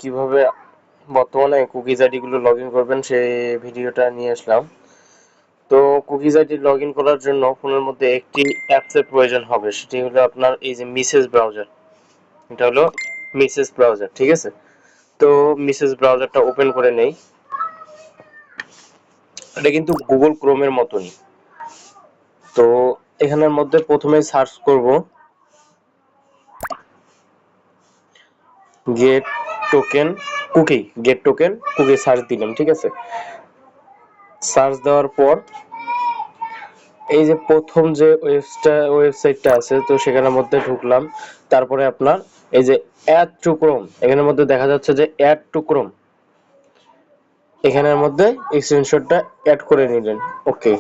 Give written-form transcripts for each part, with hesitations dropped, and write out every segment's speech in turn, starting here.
কিভাবে বর্তমানে cookies ID গুলো লগ ইন করবেন সেই ভিডিওটা নিয়ে আসলাম। তো কুকিজ আইডি লগ ইন করার জন্য ফোনের মধ্যে একটি অ্যাপসের প্রয়োজন হবে, সেটি হলো আপনার এই যে মিসেস ব্রাউজার। এটা হলো মিসেস ব্রাউজার, ঠিক আছে। তো মিসেস ব্রাউজারটা ওপেন করে নেই। এটা কিন্তু গুগল ক্রোমের মতনই। তো এখানের মধ্যে প্রথমে সার্চ করব get token cookie, get token cookie search দিলাম, ঠিক আছে। সার্চ দেওয়ার পর এই যে প্রথম যে ওয়েবসাইটটা আছে, তো সেখানের মধ্যে ঢুকলাম। তারপরে আপনার এই যে অ্যাড টু ক্রোম, এখানের মধ্যে দেখা যাচ্ছে যে অ্যাড টু ক্রোম, এখানের মধ্যে স্ক্রিনশটটা অ্যাড করে নিলেন। ওকে,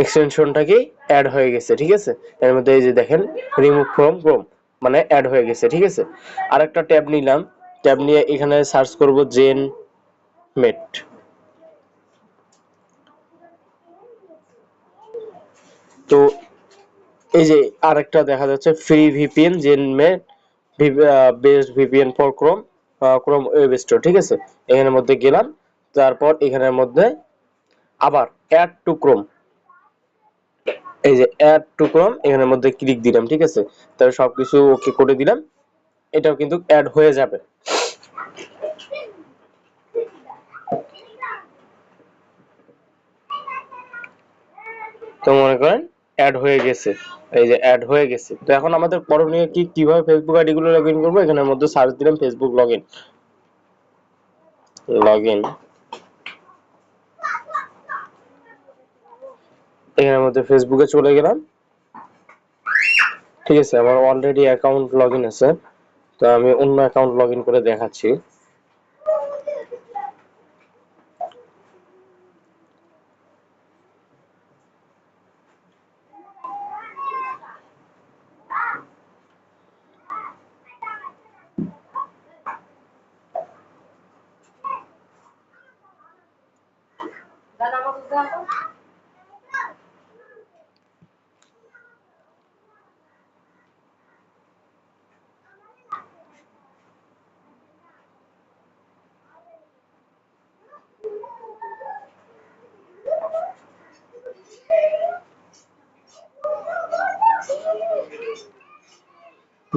এক্সটেনশনটা কি অ্যাড হয়ে গেছে, ঠিক আছে। এর মধ্যে এই যে দেখেন রিমুভ ফ্রম ক্রোম, মানে অ্যাড হয়ে গেছে, ঠিক আছে। আরেকটা ট্যাব নিলাম, ট্যাব নিয়ে এখানে সার্চ করব জেন মেট। তো এই যে আরেকটা দেখা যাচ্ছে free VPN জেনমেট best VPN for Chrome, Chrome web store, ঠিক আছে। এখানের মধ্যে গেলাম। তারপর এখানের মধ্যে আবার অ্যাড টু ক্রোম, এই যে অ্যাড টু ক্রোম, এখানের মধ্যে ক্লিক দিলাম, ঠিক আছে। তাহলে সবকিছু ওকে করে দিলাম, এটাও কিন্তু অ্যাড হয়ে যাবে। তো মনে করেন অ্যাড হয়ে গেছে, এই যে অ্যাড হয়ে গেছে। তো এখন আমাদের করণীয় কি, কিভাবে ফেসবুক আইডি গুলো লগ ইন করবো। এখানের মধ্যে সার্চ দিলাম Facebook log in, log in, এখানের মধ্যে ফেসবুকে চলে গেলাম, ঠিক আছে। আমার অলরেডি অ্যাকাউন্ট লগ ইন আছে, তো আমি অন্য অ্যাকাউন্ট লগ ইন করে দেখাচ্ছি।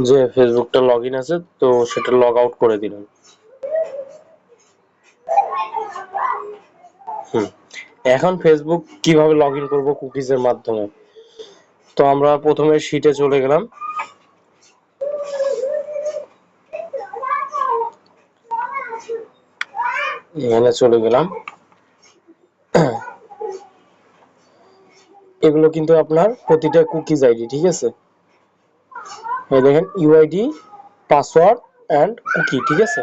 যে ফেসবুকটা লগ ইন আছে, তো সেটা লগ আউট করে দিলাম। এখন ফেসবুক কিভাবে লগ ইন করবো কুকিজের মাধ্যমে। তো আমরা প্রথমে শিটে চলে গেলাম, এখানে চলে গেলাম। এগুলো কিন্তু আপনার প্রতিটা কুকিজ আইডি, ঠিক আছে। এই দেখেন ইউআইডি, পাসওয়ার্ড এন্ড কুকি, ঠিক আছে।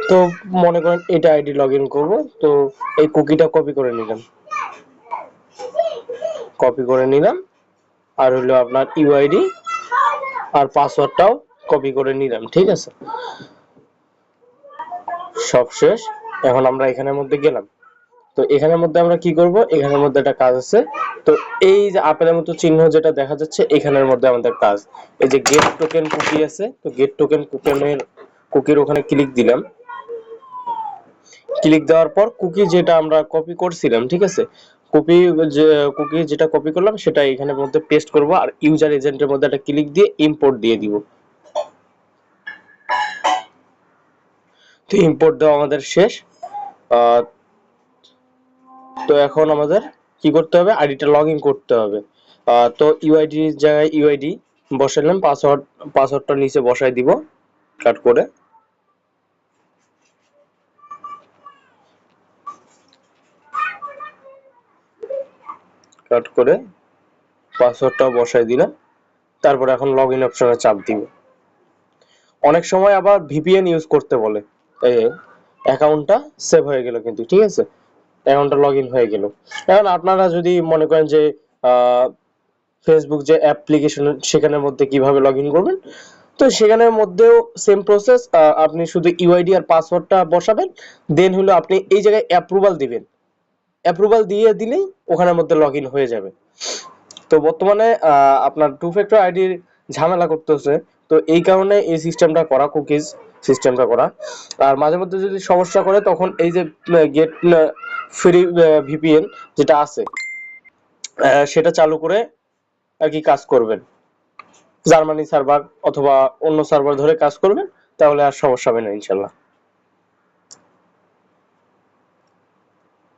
তো মনে করেন এটা আইডি লগ ইন করবো, তো এই কুকিটা কপি করে নিলাম, কপি করে নিলাম। আর হলো আপনার ইউআইডি আর পাসওয়ার্ডটাও কপি করে নিলাম, ঠিক আছে। সব শেষ। এখন আমরা এখানের মধ্যে গেলাম। তো এখানের মধ্যে আমরা কি করব, এখানের মধ্যে একটা কাজ আছে। তো এই যে আপেলের মতো চিহ্ন যেটা দেখা যাচ্ছে, এখানের মধ্যে আমাদের কাজ, এই যে গেট টোকেন কুকি আছে, তো গেট টোকেন কুকির ওখানে ক্লিক দিলাম। ক্লিক দেওয়ার পর কুকি যেটা আমরা কপি করছিলাম, ঠিক আছে, কপি, যে কুকি যেটা কপি করলাম সেটা এখানের মধ্যে পেস্ট করব, আর ইউজার এজেন্টের মধ্যে একটা ক্লিক দিয়ে ইম্পোর্ট দিয়ে দিব। তো ইম্পোর্ট দেওয়া আমাদের শেষ। তো এখন আমাদের কি করতে হবে, আইডিটা লগ ইন করতে হবে। তো ইউআইডি জায়গায় ইউআইডি বসালাম, পাসওয়ার্ডটা নিচে বসাই দিব কাট করে। কাট করে পাসওয়ার্ডটাও বসাই দিলাম। তারপর এখন লগ ইন অপশনে চাপ দিব। অনেক সময় আবার ভিপিএন ইউজ করতে বলে। এই অ্যাকাউন্টটা সেভ হয়ে গেল কিন্তু, ঠিক আছে, অ্যাকাউন্টটা লগ ইন হয়ে গেল। এখন আপনারা যদি মনে করেন যে ফেসবুক যে অ্যাপ্লিকেশন, সেখানের মধ্যে কিভাবে লগ ইন করবেন, তো সেখানের মধ্যেও সেম প্রসেস। আপনি শুধু ইউআইডি আর পাসওয়ার্ডটা বসাবেন, দেন হলো আপনি এই জায়গায় অ্যাপ্রুভাল দিবেন, অ্যাপ্রুভাল দিয়ে দিলেই ওখানের মধ্যে লগ ইন হয়ে যাবে। তো বর্তমানে আপনার টু ফ্যাক্টর আইডির ঝামেলা করতেছে, তো এই কারণে এই সিস্টেমটা করা, কুকিজ সিস্টেমটা করা। আর মাঝে মধ্যে যদি সমস্যা করে তখন এই যে গেট ফ্রি ভিপিএন যেটা আছে সেটা চালু করে আর কি কাজ করবেন, জার্মানি সার্ভার অথবা অন্য সার্ভার ধরে কাজ করবেন, তাহলে আর সমস্যা হবে না ইনশাল্লাহ।